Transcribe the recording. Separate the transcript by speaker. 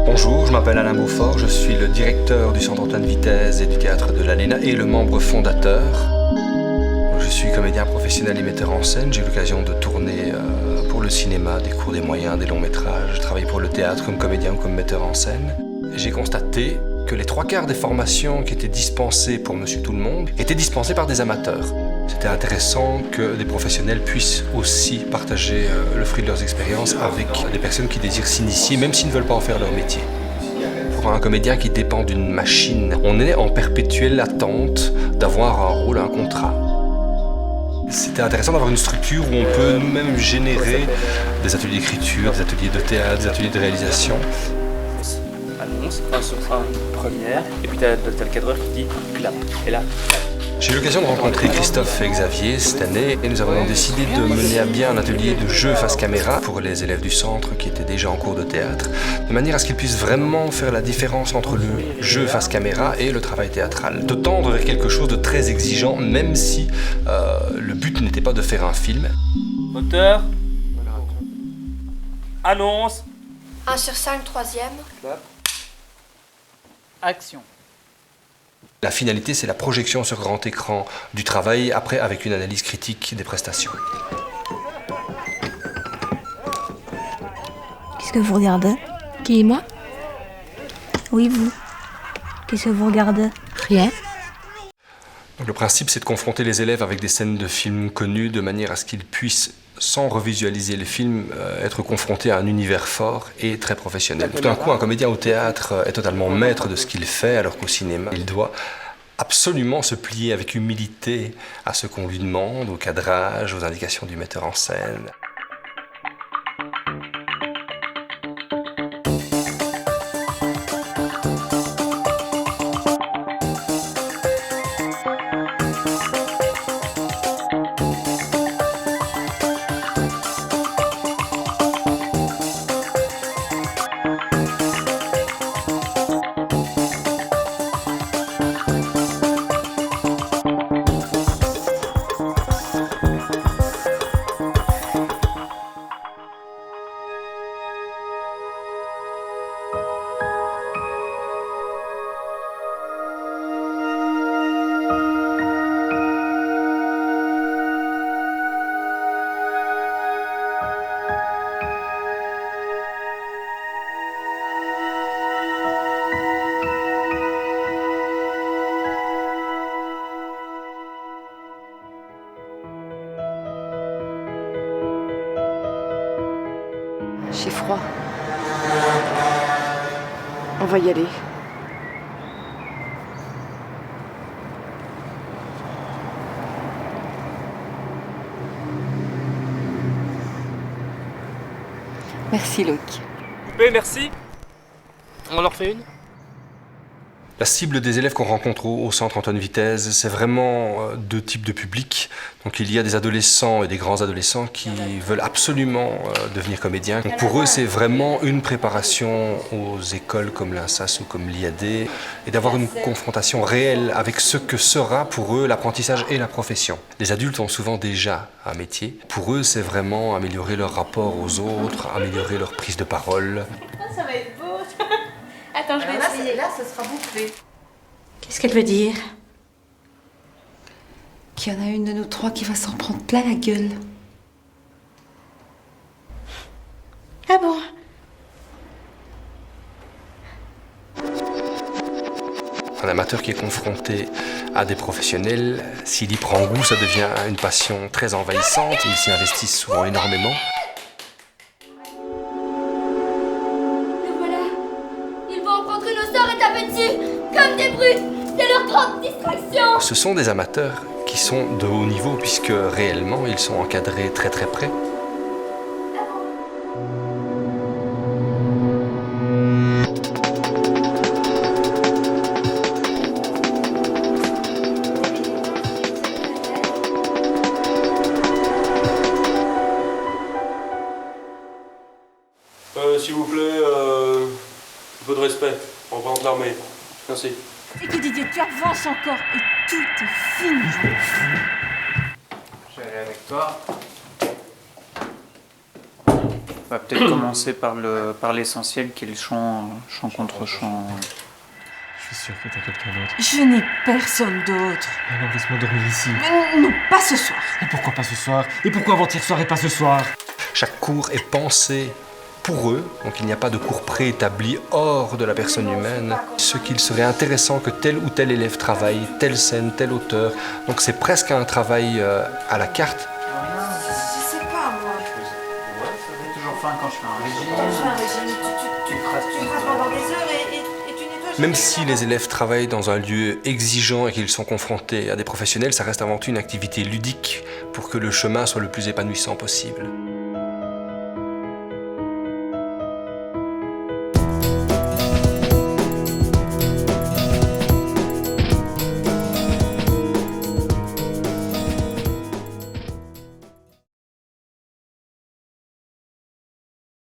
Speaker 1: Bonjour, je m'appelle Alain Beaufort, je suis le directeur du Centre Antoine Vitez et du Théâtre de l'Aléna et le membre fondateur. Je suis comédien professionnel et metteur en scène. J'ai eu l'occasion de tourner pour le cinéma, des courts, des moyens, des longs métrages. Je travaille pour le théâtre comme comédien ou comme metteur en scène. J'ai constaté que les 3/4 des formations qui étaient dispensées pour Monsieur Tout-le-Monde étaient dispensées par des amateurs. C'était intéressant que des professionnels puissent aussi partager le fruit de leurs expériences avec des personnes qui désirent s'initier, même s'ils ne veulent pas en faire leur métier. Pour un comédien qui dépend d'une machine, on est en perpétuelle attente d'avoir un rôle, un contrat. C'était intéressant d'avoir une structure où on peut nous-mêmes générer des ateliers d'écriture, des ateliers de théâtre, des ateliers de réalisation.
Speaker 2: Annonce, 1 sur 1, première, et puis t'as le cadreur qui dit clap, et là, clap.
Speaker 1: J'ai eu l'occasion de rencontrer Christophe et Xavier cette année et nous avons décidé de mener à bien un atelier de jeu face caméra pour les élèves du centre qui étaient déjà en cours de théâtre, de manière à ce qu'ils puissent vraiment faire la différence entre le jeu face caméra et le travail théâtral. De tendre vers quelque chose de très exigeant, même si le but n'était pas de faire un film.
Speaker 2: Moteur. Annonce.
Speaker 3: 1 sur 5, troisième.
Speaker 2: Clap. Action.
Speaker 1: La finalité, c'est la projection sur grand écran du travail, après avec une analyse critique des prestations.
Speaker 4: Qu'est-ce que vous regardez?
Speaker 5: Qui, moi?
Speaker 4: Oui, vous. Qu'est-ce que vous regardez?
Speaker 5: Rien.
Speaker 1: Donc, le principe, c'est de confronter les élèves avec des scènes de films connus de manière à ce qu'ils puissent, sans revisualiser les films, être confrontés à un univers fort et très professionnel. Tout d'un coup, un comédien au théâtre est totalement maître de ce qu'il fait, alors qu'au cinéma, il doit absolument se plier avec humilité à ce qu'on lui demande, au cadrage, aux indications du metteur en scène.
Speaker 6: J'ai froid. On va y aller. Merci, Luc.
Speaker 2: Coupé, merci. On en refait une.
Speaker 1: La cible des élèves qu'on rencontre au centre Antoine Vitez, c'est vraiment deux types de publics. Donc il y a des adolescents et des grands adolescents qui veulent absolument devenir comédiens. Donc pour eux, c'est vraiment une préparation aux écoles comme l'INSAS ou comme l'IAD et d'avoir une confrontation réelle avec ce que sera pour eux l'apprentissage et la profession. Les adultes ont souvent déjà un métier. Pour eux, c'est vraiment améliorer leur rapport aux autres, améliorer leur prise de parole.
Speaker 3: Ça va être beau. Attends, je vais essayer. Là, ce sera bouclé.
Speaker 5: Qu'est-ce qu'elle veut dire?
Speaker 6: Qu'il y en a une de nous trois qui va s'en prendre plein la gueule.
Speaker 5: Ah bon?
Speaker 1: Un amateur qui est confronté à des professionnels, s'il y prend goût, ça devient une passion très envahissante. Ils s'y investissent souvent énormément.
Speaker 3: Le voilà. Ils vont rencontrer nos sorts et taper dessus, comme des brutes. C'est leur grande distraction.
Speaker 1: Ce sont des amateurs qui sont de haut niveau puisque réellement ils sont encadrés très très près.
Speaker 7: S'il vous plaît, un peu de respect. On représente l'armée. Merci.
Speaker 5: Et que Didier, tu avances encore et tout est fini.
Speaker 2: Je vais aller avec toi. On va peut-être commencer par l'essentiel qui est le chant contre chant.
Speaker 8: Je suis sûr que t'as quelqu'un d'autre.
Speaker 5: Je n'ai personne d'autre.
Speaker 8: Alors laisse-moi dormir ici.
Speaker 5: Mais non, pas ce soir.
Speaker 8: Et pourquoi pas ce soir? Et pourquoi avant-hier soir et pas ce soir?
Speaker 1: Chaque cours est pensé pour eux, donc il n'y a pas de cours préétabli hors de la personne humaine. Ce qu'il serait intéressant que tel ou tel élève travaille, telle scène, tel auteur. Donc c'est presque un travail à la carte.
Speaker 5: Je sais pas, moi.
Speaker 2: Ouais, ça fait toujours faim quand je fais un régime.
Speaker 5: Tu fais un régime, tu craques pendant des heures et tu nettoies.
Speaker 1: Même si les élèves travaillent dans un lieu exigeant et qu'ils sont confrontés à des professionnels, ça reste avant tout une activité ludique pour que le chemin soit le plus épanouissant possible.